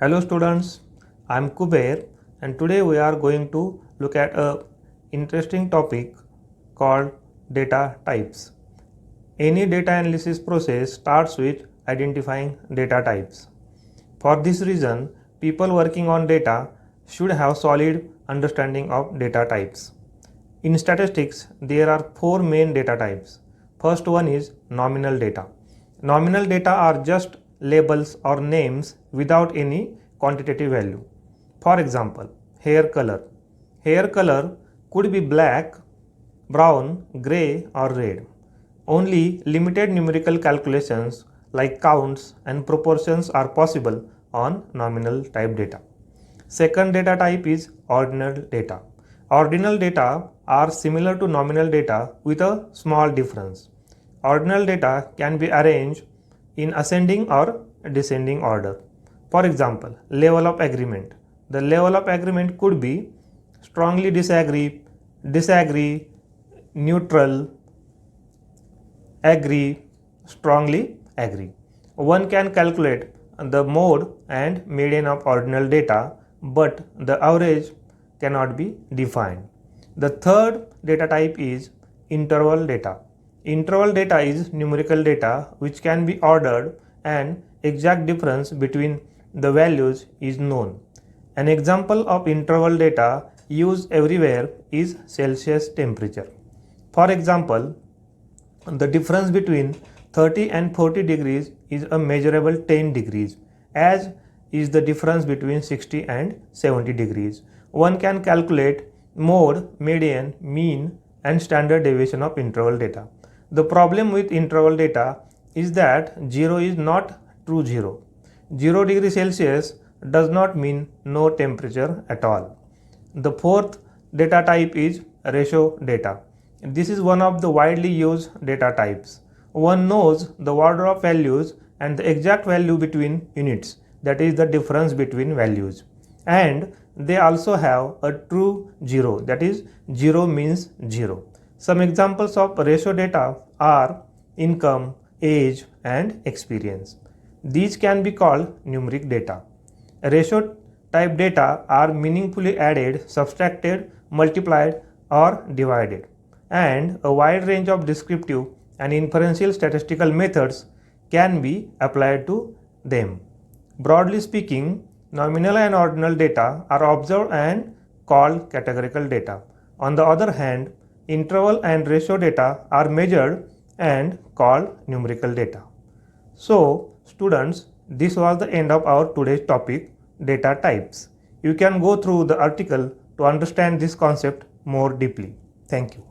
Hello students, I am Kuber and today we are going to look at a interesting topic called data types. Any data analysis process starts with identifying data types. For this reason, people working on data should have solid understanding of data types. In statistics, there are four main data types. First one is nominal data. Nominal data are just labels or names without any quantitative value. For example, hair color. Hair color could be black, brown, gray or red. Only limited numerical calculations like counts and proportions are possible on nominal type data. Second data type is ordinal data. Ordinal data are similar to nominal data with a small difference. Ordinal data can be arranged in ascending or descending order. For example, level of agreement. The level of agreement could be strongly disagree, disagree, neutral, agree, strongly agree. One can calculate the mode and median of ordinal data, but the average cannot be defined. The third data type is interval data. Interval data is numerical data which can be ordered and exact difference between the values is known. An example of interval data used everywhere is Celsius temperature. For example, the difference between 30 and 40 degrees is a measurable 10 degrees, as is the difference between 60 and 70 degrees. One can calculate mode, median, mean and standard deviation of interval data. The problem with interval data is that 0 is not true 0. 0 degree Celsius does not mean no temperature at all. The fourth data type is ratio data. This is one of the widely used data types. One knows the order of values and the exact value between units, that is the difference between values. And they also have a true 0, that is 0 means 0. Some examples of ratio data are income, age and experience. These can be called numeric data. Ratio type data are meaningfully added, subtracted, multiplied or divided, and a wide range of descriptive and inferential statistical methods can be applied to them. Broadly speaking, nominal and ordinal data are observed and called categorical data. On the other hand, interval and ratio data are measured and called numerical data. So, students, this was the end of our today's topic, data types. You can go through the article to understand this concept more deeply. Thank you.